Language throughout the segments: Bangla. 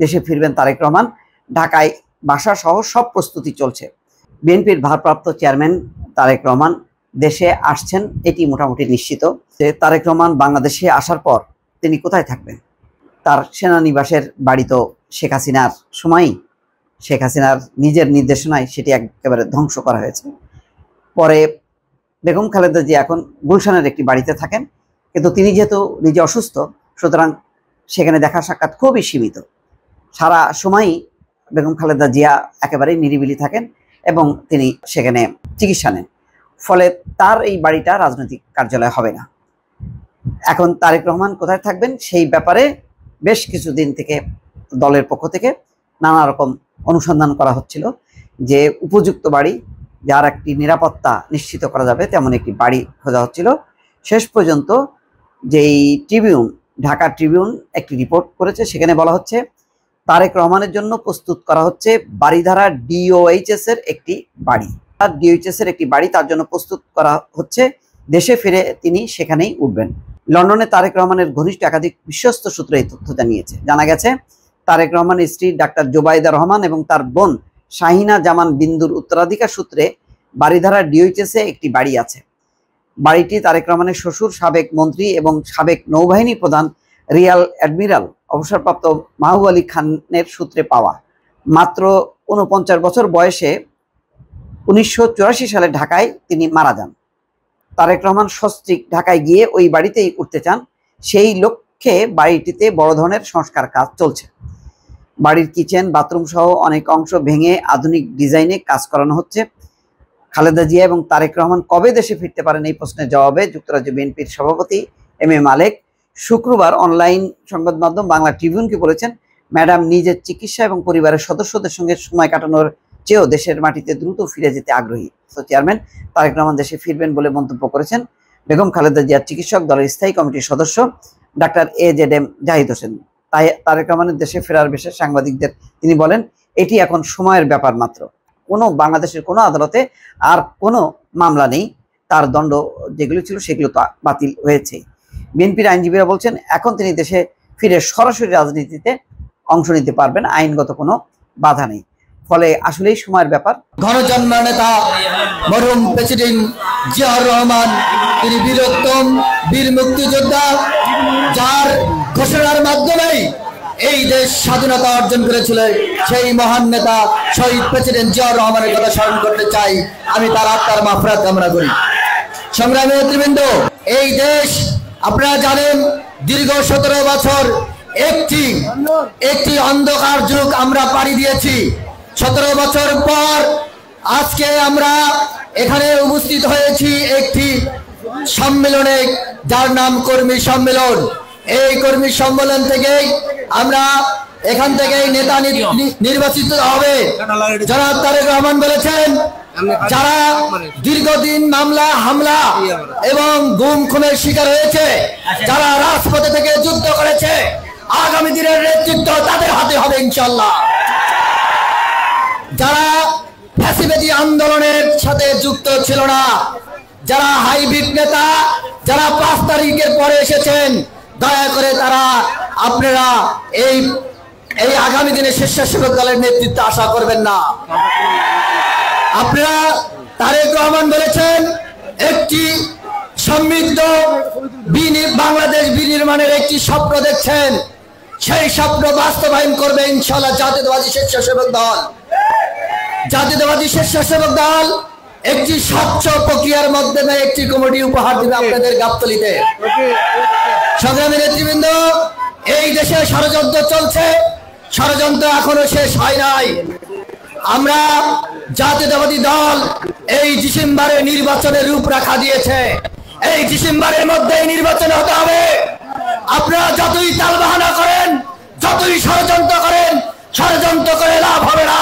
দেশে ফিরবেন তারেক রহমান। ঢাকায় বাসা সহ সব প্রস্তুতি চলছে। বিএনপির ভারপ্রাপ্ত চেয়ারম্যান তারেক রহমান দেশে আসছেন, এটি মোটামুটি নিশ্চিত যে তারেক রহমান বাংলাদেশে আসার পর তিনি কোথায় থাকবেন। তার সেনানিবাসের বাড়ি তো শেখ হাসিনার সময়ই, শেখ হাসিনার নিজের নির্দেশনায় সেটি একেবারে ধ্বংস করা হয়েছে। পরে বেগম খালেদা জিয়া এখন গুলশানের একটি বাড়িতে থাকেন, কিন্তু তিনি যেহেতু নিজে অসুস্থ, সুতরাং সেখানে দেখা সাক্ষাৎ খুবই সীমিত। সারা সময়ই বেগম খালেদা জিয়া একেবারেই নিরিবিলি থাকেন এবং তিনি সেখানে চিকিৎসা নেন। ফলে তার এই বাড়িটা রাজনৈতিক কার্যালয় হবে না। এখন তারেক রহমান কোথায় থাকবেন সেই ব্যাপারে বেশ কিছুদিন থেকে দলের পক্ষ থেকে নানা রকম অনুসন্ধান করা হচ্ছিল, যে উপযুক্ত বাড়ি, যার একটি নিরাপত্তা নিশ্চিত করা যাবে তেমন একটি বাড়ি খোঁজা হচ্ছিল। শেষ পর্যন্ত যেই ট্রিবিউন, ঢাকা ট্রিবিউন একটি রিপোর্ট করেছে, সেখানে বলা হচ্ছে তারেক রহমানের জন্য প্রস্তুত করা হচ্ছে বারিধারা ডিওএইচএস এর একটি বাড়ি। ডিওএইচএস এর একটি বাড়ি তার জন্য প্রস্তুত করা হচ্ছে। দেশে ফিরে তিনি সেখানেই উঠবেন। লন্ডনে তারেক রহমানের ঘনিষ্ঠ একাধিক বিশ্বস্ত সূত্রে এই তথ্য জানিয়েছে। জানা গেছে তারেক রহমানের স্ত্রী ডাক্তার জোবাইদা রহমান এবং তার বোন শাহিনা জামান বিন্দুর উত্তরাধিকার সূত্রে বারিধারা ডিওএইচএস এ একটি বাড়ি আছে। বাড়িটি তারেক রহমানের শ্বশুর সাবেক মন্ত্রী এবং সাবেক নৌবাহিনী প্রধান রিয়াল অ্যাডমিরাল অবসরপ্রাপ্ত মাহবুব আলী খানের সূত্রে পাওয়া। মাত্র ৪৯ বছর বয়সে ১৯৮৪ সালে ঢাকায় তিনি মারা যান। তারেক রহমান সস্ত্রীক ঢাকায় গিয়ে ওই বাড়িতেই উঠতে চান। সেই লক্ষ্যে বাড়িটিতে বড় ধরনের সংস্কার কাজ চলছে। বাড়ির কিচেন, বাথরুম সহ অনেক অংশ ভেঙে আধুনিক ডিজাইনে কাজ করানো হচ্ছে। খালেদা জিয়া এবং তারেক রহমান কবে দেশে ফিরতে পারেন এই প্রশ্নের জবাবে যুক্তরাজ্য বিএনপির সভাপতি এম এ মালেক শুক্রবার অনলাইন সংবাদ মাধ্যম বাংলা ট্রিবিউনকে বলেছেন, ম্যাডাম নিজের চিকিৎসা এবং পরিবারের সদস্যদের সঙ্গে সময় কাটানোর চেয়েও দেশের মাটিতে দ্রুত ফিরে যেতে আগ্রহী। চেয়ারম্যান তারেক রহমান দেশে ফিরবেন বলে মন্তব্য করেছেন বেগম খালেদা জিয়ার চিকিৎসক দলের স্থায়ী কমিটির সদস্য ডাক্তার AZM জাহিদ হোসেন। তাই তারেক রহমানের দেশে ফেরার বিষয়ে সাংবাদিকদের তিনি বলেন, এটি এখন সময়ের ব্যাপার মাত্র। বাংলাদেশের কোনো আদালতে আর কোনো মামলা নেই, তার দণ্ড যেগুলো ছিল সেগুলো তো বাতিল হয়েছে। বিএনপির আইনজীবীরা বলছেন, এখন তিনি দেশে ফিরে সরাসরি রাজনীতিতে অংশ নিতে পারবেন, আইনগত কোনো বাধা নেই। ফলে আসলেই সময়ের ব্যাপার। গণজন্ম নেতা মরহুম প্রেসিডেন্ট জিয়াউর রহমান, তিনি বীরোত্তম বীর মুক্তিযোদ্ধা, যার ঘোষণার মাধ্যমেই এই দেশ স্বাধীনতা অর্জন করেছিল। সেই মহান নেতা শহীদ প্রেসিডেন্ট জিয়াউর রহমানের কথা স্মরণ করতে চাই। আমি তার আত্মার মাগফিরাত কামনা করি। সংগ্রামী নেতৃবৃন্দ, এই দেশ আপনারা জানেন দীর্ঘ ১৭ বছর একটি অন্ধকার যুগ আমরা পাড়ি দিয়েছি। ১৭ বছর পর আজকে আমরা এখানে উপস্থিত হয়েছি একটি সম্মেলনে, যার নাম কর্মী সম্মেলন। এই কর্মী সম্মেলন থেকেই আমরা এখান থেকেই নেতা নির্বাচিত হবে। জনাব তারেক রহমান বলেছেন, যারা দীর্ঘদিন মামলা হামলা এবং গুম খুনের শিকার হয়েছে, যারা রাজপথে থেকে যুদ্ধ করেছে, আগামী দিনের নেতৃত্ব তাদের হাতে হবে ইনশাআল্লাহ। যারা ফ্যাসিবাদী আন্দোলনের সাথে যুক্ত ছিল না, যারা হাইব্রিড নেতা, যারা ৫ তারিখের পরে এসেছেন, দয়া করে তারা আপনারা এই আগামী দিনে স্বেচ্ছাসেবক দলের নেতৃত্ব আশা করবেন না। আপনারা তারেক রহমান বলেছেন একটি সমৃদ্ধ বাংলাদেশ বিনির্মাণের একটি স্বপ্ন দেখছেন, সেই স্বপ্ন বাস্তবায়ন করবে ইনশাআল্লাহ জাতীয়তাবাদী স্বেচ্ছাসেবক দল। জাতীয়তাবাদী স্বেচ্ছাসেবক দল একটি স্বচ্ছ প্রক্রিয়ার মাধ্যমে একটি কমিটি উপহার দেবে আপনাদের গাবতলীতে। সংগ্রামী নেতৃবৃন্দ, এই দেশে ষড়যন্ত্র চলছে, ষড়যন্ত্র এখনো শেষ হয় নাই। আমরা জাতীয়তাবাদী দল এই ডিসেম্বরে নির্বাচনের রূপরেখা দিয়েছে। এই ডিসেম্বরের মধ্যেই নির্বাচন হতে হবে। আপনারা যতই তালবাহানা করেন, যতই ষড়যন্ত্র করেন, ষড়যন্ত্র করে লাভ হবে না।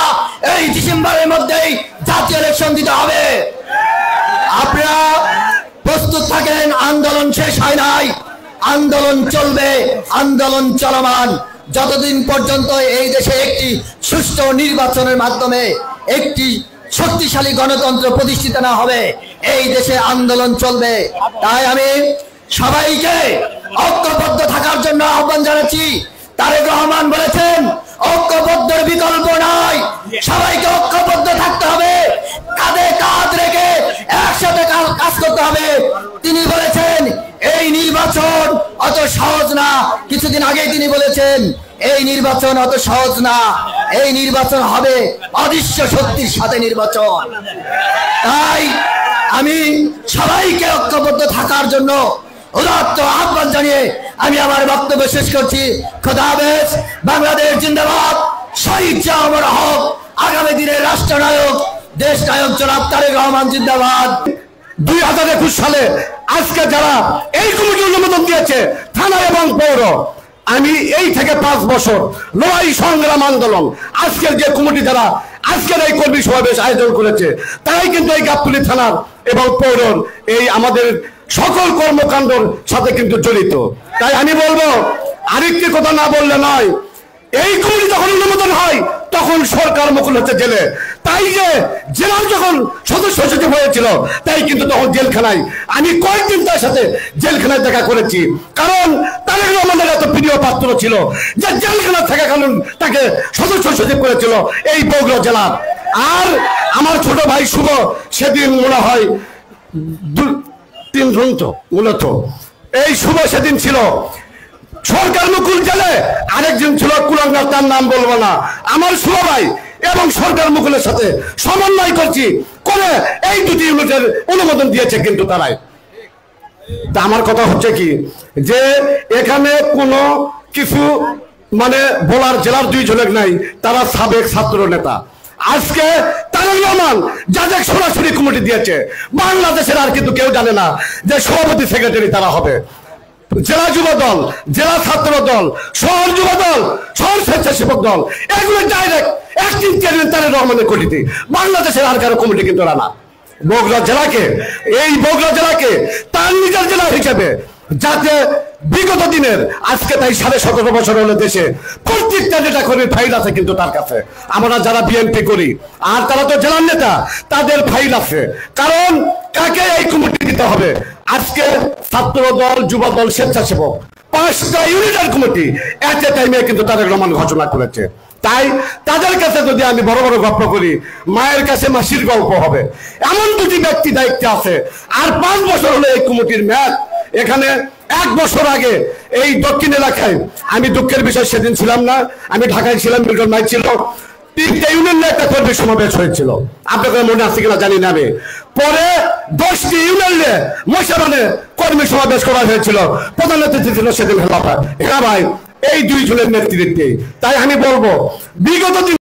এই ডিসেম্বরের মধ্যেই জাতীয় ইলেকশন দিতে হবে। আপনারা প্রস্তুত থাকেন, আন্দোলন শেষ হয় নাই, আন্দোলন চলবে, আন্দোলন চলমান। যতদিন পর্যন্ত এই দেশে একটি সুষ্ঠু নির্বাচনের মাধ্যমে একটি শক্তিশালী গণতন্ত্র প্রতিষ্ঠিত না হবে, এই দেশে আন্দোলন চলবে। তাই আমি সবাইকে ঐক্যবদ্ধ থাকার জন্য আহ্বান জানাচ্ছি। তারেক রহমান বলেছেন, হবে। তিনি বলেছেন এই নির্বাচন অত সহজ না। কিছুদিন আগে তিনি বলেছেন এই নির্বাচন অত সহজ না, এই নির্বাচন হবে অদৃশ্য শক্তির সাথে নির্বাচন। তাই আমি সবাইকে ঐক্যবদ্ধ থাকার জন্য উদাত্ত আহ্বান জানিয়ে আমি আমার বক্তব্য শেষ করছি। খোদা হাফেজ। বাংলাদেশ জিন্দাবাদ। শহীদ জিয়া অমর হক। আগামী দিনের রাষ্ট্রনায়ক দেশ নায়ক জনাব তারেক রহমান জিন্দাবাদ। 2021 সালে আজকে যারা এই কমিটি অনুমোদন দিয়েছে থানা এবং পৌর, আমি এই থেকে 5 বছর লড়াই সংগ্রাম আন্দোলন, আজকের যে কমিটি যারা আজকের এই কর্মী সমাবেশ আয়োজন করেছে তারাই কিন্তু এই গাবতলী থানার এবং পৌরর এই আমাদের সকল কর্মকাণ্ডের সাথে কিন্তু জড়িত। তাই আমি বলবো আরেকটি কথা না বললে নয়, এই কমিটি যখন অনুমোদন হয় তখন সরকার মুকুল হচ্ছে জেলে। তাই যে জেলার যখন সদস্য সচিব হয়েছিল তাই কিন্তু তখন জেলখানায় আমি কয়েকদিন তার সাথে জেলখানায় দেখা করেছি, কারণ তারেক রহমানের এত প্রিয় পাত্র ছিল যে জেলখানা থাকাকালীন তাকে সদস্য সচিব করেছিল এই বগুড়া জেলার। আর আমার ছোট ভাই শুভ সেদিন মনে হয় 3 জন তো মূলত এই শুভ সেদিন ছিল সরকার মুকুল জেলে, আরেকজন ছিল কুলাঙ্গার, তার নাম বলবো না। আমার শুভ ভাই এবং সরকার মুকুলের সাথে সমন্বয় করছি করে এই 2টি ইউনিটের অনুমোদন দিয়েছে কিন্তু তারাই। তা আমার কথা হচ্ছে কি যে এখানে কোনো কিছু মানে বলার জেলার 2 জনের নাই, তারা সাবেক ছাত্র নেতা। আজকে তারেক রহমান যাদের সরাসরি কমিটি দিয়েছে বাংলাদেশের আর কিন্তু কেউ জানে না যে সভাপতি সেক্রেটারি তারা হবে। জেলা যুব দল, জেলা ছাত্র দল, শহর যুব দল, শহর স্বেচ্ছাসেবক দল, এগুলো ডাইরেক্ট অ্যাক্টিং চেয়ারম্যান তারেক রহমানের কমিটি। বাংলাদেশের আর কারো কমিটি কিন্তু না। বগুড়া জেলাকে, এই বগুড়া জেলাকে তার নিজের জেলা হিসেবে যাতে বিগত দিনের আজকে তাই 17.5 বছর হলো দেশে প্রত্যেকটা নেতা কর্মীর ফাইল আছে কিন্তু তার কাছে। আমরা যারা বিএনপি করি আর তারা তো জেলার নেতা, তাদের ফাইল আছে। কারণ কাকে এই কমিটি দিতে হবে? আজকে ছাত্র দল, যুব দল, স্বেচ্ছাসেবক 5টা ইউনিটের কমিটি এট এ টাইমে কিন্তু তারেক রহমান ঘোষণা করেছে। তাই তাদের কাছে যদি আমি বড় বড় গল্প করি, মায়ের কাছে মাসির গল্প হবে। এমন 2টি ব্যক্তি দায়িত্বে আছে আর 5 বছর হলো এই কমিটির মেয়াদ। এখানে 1 বছর আগে এই দক্ষিণ এলাকায়, আমি দুঃখের বিষয় সেদিন ছিলাম না, আমি ঢাকায় ছিলাম, মিল্টন ভাই ছিল, 3টা ইউনিয়ন একটা কর্মী সমাবেশ হয়েছিল, আপনাদের মনে আছে কিনা জানি না। আমি পরে 10টি ইউনিয়নে মশাবানে কর্মী সমাবেশ করা হয়েছিল, প্রধান অতিথি ছিল সেদিন হেলা ভাই এই 2 জনের নেতৃত্বে। তাই আমি বলবো বিগত দিন